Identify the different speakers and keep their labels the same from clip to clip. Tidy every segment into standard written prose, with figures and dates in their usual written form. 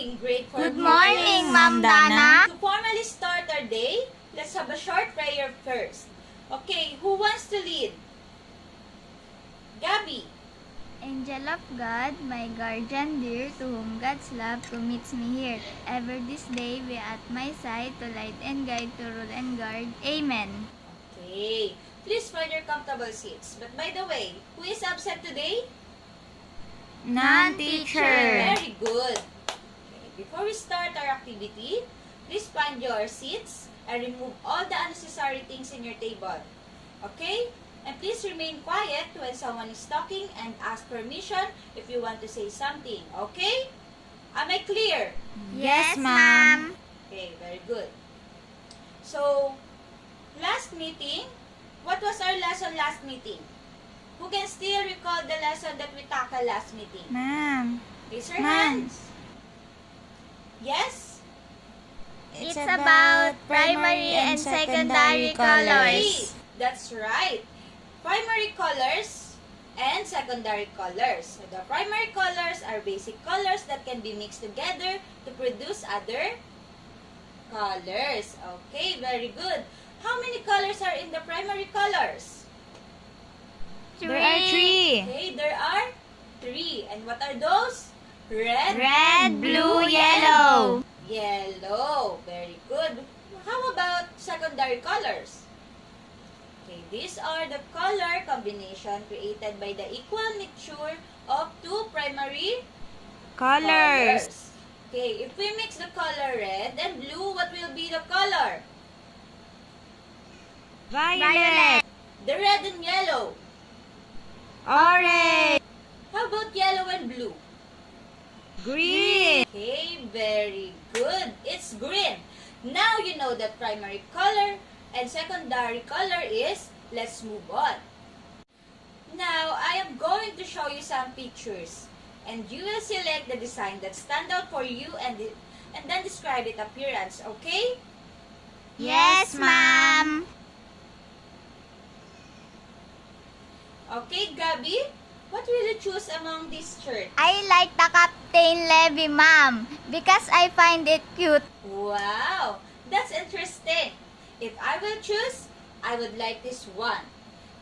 Speaker 1: morning, grade 4
Speaker 2: Good morning, Ma'am Dana.
Speaker 1: To formally start our day, let's have a short prayer first. Okay, who wants to lead? Gabby.
Speaker 2: Angel of God, my guardian dear, to whom God's love commits me here. Ever this day be at my side, to light and guide, to rule and guard. Amen.
Speaker 1: Okay, please find your comfortable seats. But by the way, who is absent today?
Speaker 2: None,
Speaker 1: Okay,
Speaker 2: teacher.
Speaker 1: very good. Okay, before we start our activity, please find your seats and remove all the unnecessary things in your table. Okay? And please remain quiet when someone is talking and ask permission if you want to say something. Okay? Am I clear?
Speaker 2: Yes, ma'am.
Speaker 1: Okay, very good. So, last meeting, what was our lesson last meeting? Who can still recall the lesson that we tackled last meeting?
Speaker 2: Ma'am,
Speaker 1: Raise your
Speaker 2: Ma'am.
Speaker 1: hands. Yes?
Speaker 2: it's about primary and secondary colors.
Speaker 1: That's right. Primary colors and secondary colors. So the primary colors are basic colors that can be mixed together to produce other colors. Okay, very good. How many colors are in the primary colors?
Speaker 2: There are three.
Speaker 1: Okay, there are 3. And what are those?
Speaker 2: Red, blue, yellow.
Speaker 1: Yellow. Very good. How about secondary colors? Okay, these are the color combination created by the equal mixture of 2 primary colors. Okay, if we mix the color red and blue, what will be the color?
Speaker 2: Violet.
Speaker 1: The red and yellow.
Speaker 2: Orange.
Speaker 1: How about yellow and blue?
Speaker 2: Green.
Speaker 1: Okay, very good. It's green. Now you know that primary color and secondary color is. Let's move on. Now, I am going to show you some pictures. And you will select the design that stand out for you and then describe its appearance, okay?
Speaker 2: Yes, ma'am.
Speaker 1: Okay, Gabby, what will you choose among these shirts?
Speaker 2: I like the Captain Levy, ma'am, because I find it cute.
Speaker 1: Wow, that's interesting. If I will choose, I would like this one,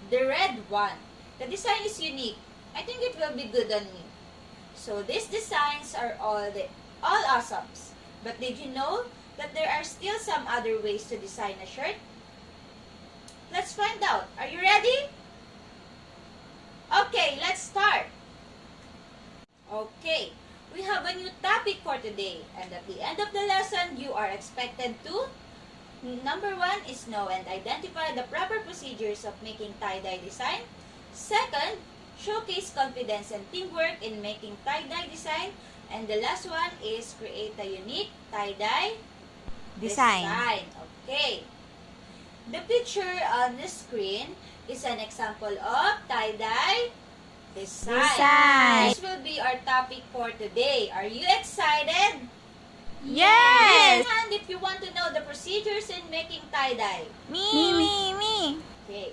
Speaker 1: the red one. The design is unique. I think it will be good on me. So these designs are all awesomes. But did you know that there are still some other ways to design a shirt? Let's find out. Are you ready? Okay, let's start. Okay, we have a new topic for today. And at the end of the lesson, you are expected to number 1 is know and identify the proper procedures of making tie-dye design. Second, showcase confidence and teamwork in making tie-dye design. And the last one is create a unique tie-dye design. Okay. The picture on the screen is an example of tie-dye design. This will be our topic for today. Are you excited?
Speaker 2: Yes.
Speaker 1: Raise your hand if you want to know the procedures in making tie-dye.
Speaker 2: Me.
Speaker 1: Okay.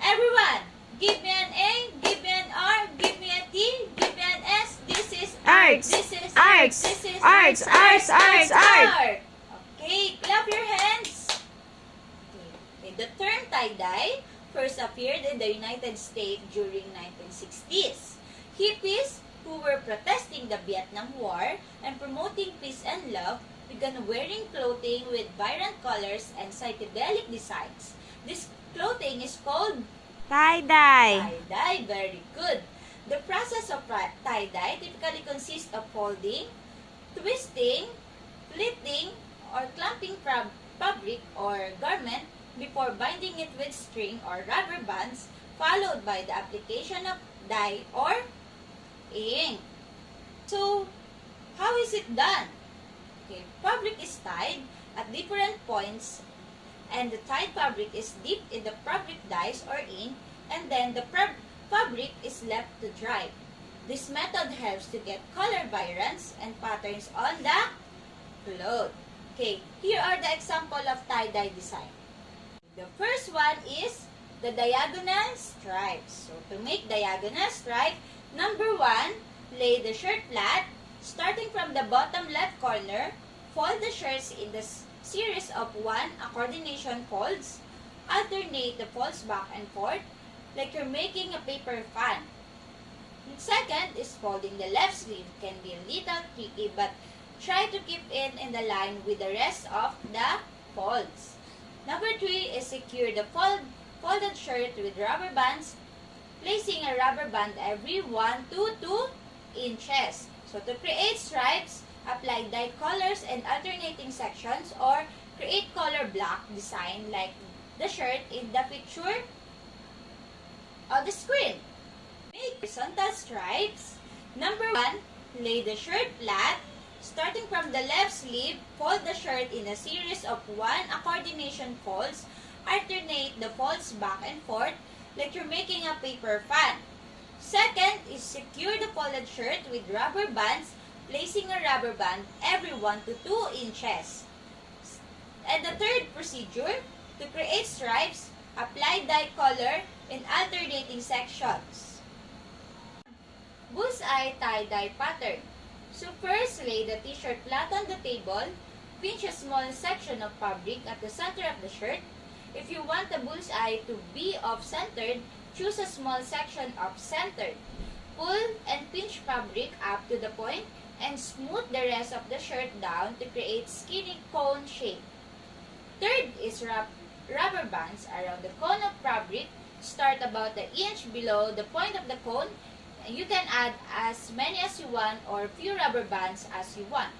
Speaker 1: Everyone, give me an A, give me an R, give me a T, give me an S. This is
Speaker 2: Arts.
Speaker 1: This is
Speaker 2: Arts.
Speaker 1: This is
Speaker 2: Arts.
Speaker 1: art. Okay, clap your hands. Okay. The term tie-dye first appeared in the United States during 1960s. Hippies who were protesting the Vietnam War and promoting peace and love began wearing clothing with vibrant colors and psychedelic designs. This clothing is called
Speaker 2: Tie-dye.
Speaker 1: tie-dye. Very good. The process of tie-dye typically consists of folding, twisting, pleating, or clamping fabric or garment before binding it with string or rubber bands, followed by the application of dye or ink. So, how is it done? Okay, fabric is tied at different points and the tied fabric is dipped in the fabric dyes or ink and then the fabric is left to dry. This method helps to get color variants and patterns on the cloth. Okay, here are the example of tie-dye design. The first one is the diagonal stripes. So, to make diagonal stripe, number 1, lay the shirt flat, starting from the bottom left corner, fold the shirts in the series of 1 coordination folds. Alternate the folds back and forth like you're making a paper fan. And second is folding the left sleeve. Can be a little tricky, but try to keep it in the line with the rest of the folds. Number 3 is secure the folded shirt with rubber bands, placing a rubber band every 1 to 2 inches. So to create stripes, apply dye colors and alternating sections, or create color block design like the shirt in the picture on the screen. Make horizontal stripes. Number 1, lay the shirt flat. Starting from the left sleeve, fold the shirt in a series of 1 coordination folds. Alternate the folds back and forth like you're making a paper fan. Second is secure the folded shirt with rubber bands, placing a rubber band every 1 to 2 inches. And the third procedure, to create stripes, apply dye color in alternating sections. Bullseye tie-dye pattern. So first, lay the t-shirt flat on the table. Pinch a small section of fabric at the center of the shirt. If you want the bullseye to be off-centered, choose a small section off-centered. Pull and pinch fabric up to the point and smooth the rest of the shirt down to create skinny cone shape. Third is wrap rubber bands around the cone of fabric. Start about an inch below the point of the cone. You can add as many as you want or few rubber bands as you want.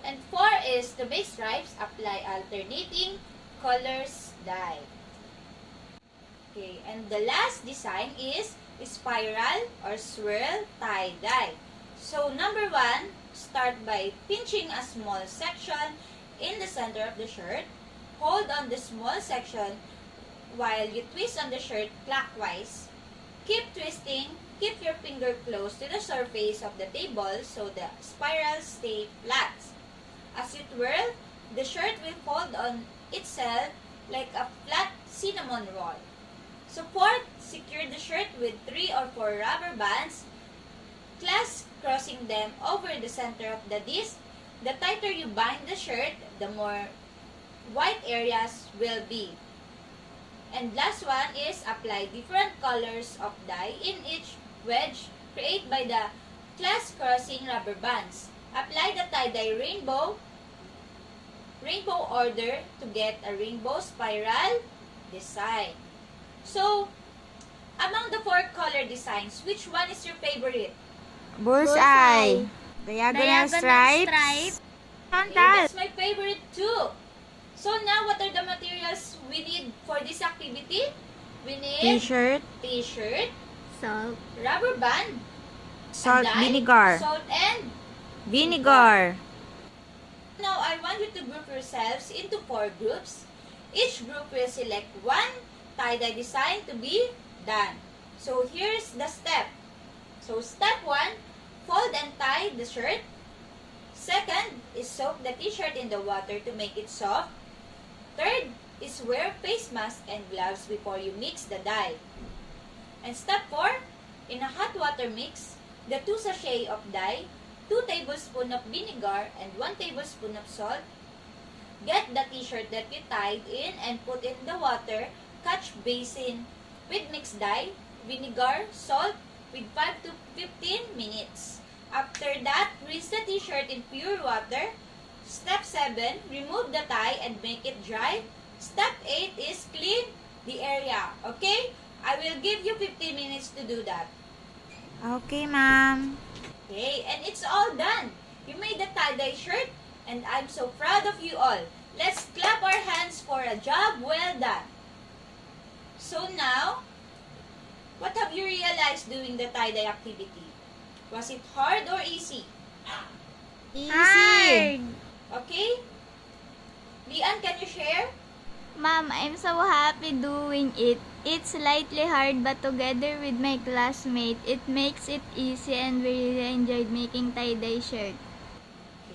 Speaker 1: And 4 is to make stripes, apply alternating colors dye. Okay, and the last design is spiral or swirl tie-dye. So number 1, start by pinching a small section in the center of the shirt. Hold on the small section while you twist on the shirt clockwise. Keep twisting. Keep your finger close to the surface of the table so the spirals stay flat. As you twirl, the shirt will fold on itself like a flat cinnamon roll. So fourth, secure the shirt with 3 or 4 rubber bands, crossing them over the center of the disc. The tighter you bind the shirt, the more white areas will be. And last one is apply different colors of dye in each wedge created by the crossing rubber bands. Apply the tie-dye rainbow order to get a rainbow spiral design. So, among the 4 color designs, which one is your favorite?
Speaker 3: Bullseye. Diagonal stripes.
Speaker 1: Okay, that's my favorite too. So now, what are the materials we need for this activity? We need
Speaker 3: T-shirt.
Speaker 2: Salt.
Speaker 1: Rubber band,
Speaker 3: Salt,
Speaker 1: dye,
Speaker 3: vinegar.
Speaker 1: salt, and
Speaker 3: Vinegar.
Speaker 1: now I want you to group yourselves into 4 groups. Each group will select 1 tie-dye design to be done. So here's the step. So step 1, fold and tie the shirt. Second is soak the t-shirt in the water to make it soft. Third is wear face mask and gloves before you mix the dye. And step 4, in a hot water mix, the 2 sachets of dye, 2 tablespoons of vinegar, and 1 tablespoon of salt. Get the t-shirt that you tied in and put in the water. Catch basin with mixed dye, vinegar, salt with 5 to 15 minutes. After that, rinse the t-shirt in pure water. Step 7, remove the tie and make it dry. Step 8 is clean the area. Okay? I will give you 15 minutes to do that.
Speaker 3: Okay, ma'am.
Speaker 1: Okay, and it's all done. You made the tie-dye shirt, and I'm so proud of you all. Let's clap our hands for a job well done. So now, what have you realized doing the tie-dye activity? Was it hard or easy?
Speaker 3: Easy.
Speaker 2: Hard.
Speaker 1: Okay? Lian, can you share?
Speaker 2: Ma'am, I'm so happy doing it. It's slightly hard, but together with my classmate, it makes it easy, and we really enjoyed making tie-dye shirt.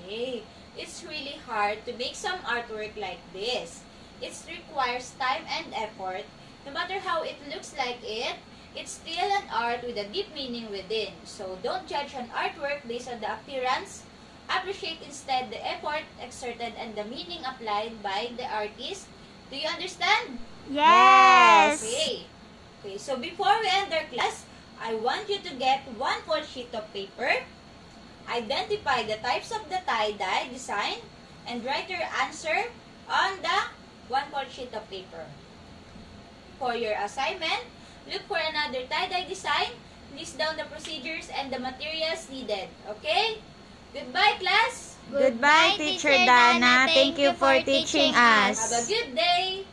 Speaker 1: Okay. It's really hard to make some artwork like this. It requires time and effort. No matter how it looks like it's still an art with a deep meaning within. So don't judge an artwork based on the appearance Appreciate instead the effort exerted and the meaning applied by the artist. Do you understand?
Speaker 2: Yes!
Speaker 1: Okay. Okay, so before we end our class, I want you to get 1/4 sheet of paper, identify the types of the tie-dye design, and write your answer on the 1/4 sheet of paper. For your assignment, look for another tie-dye design, list down the procedures and the materials needed. Okay? Goodbye, class!
Speaker 3: Goodbye, Teacher Dana. Thank you for teaching us.
Speaker 1: Have a good day!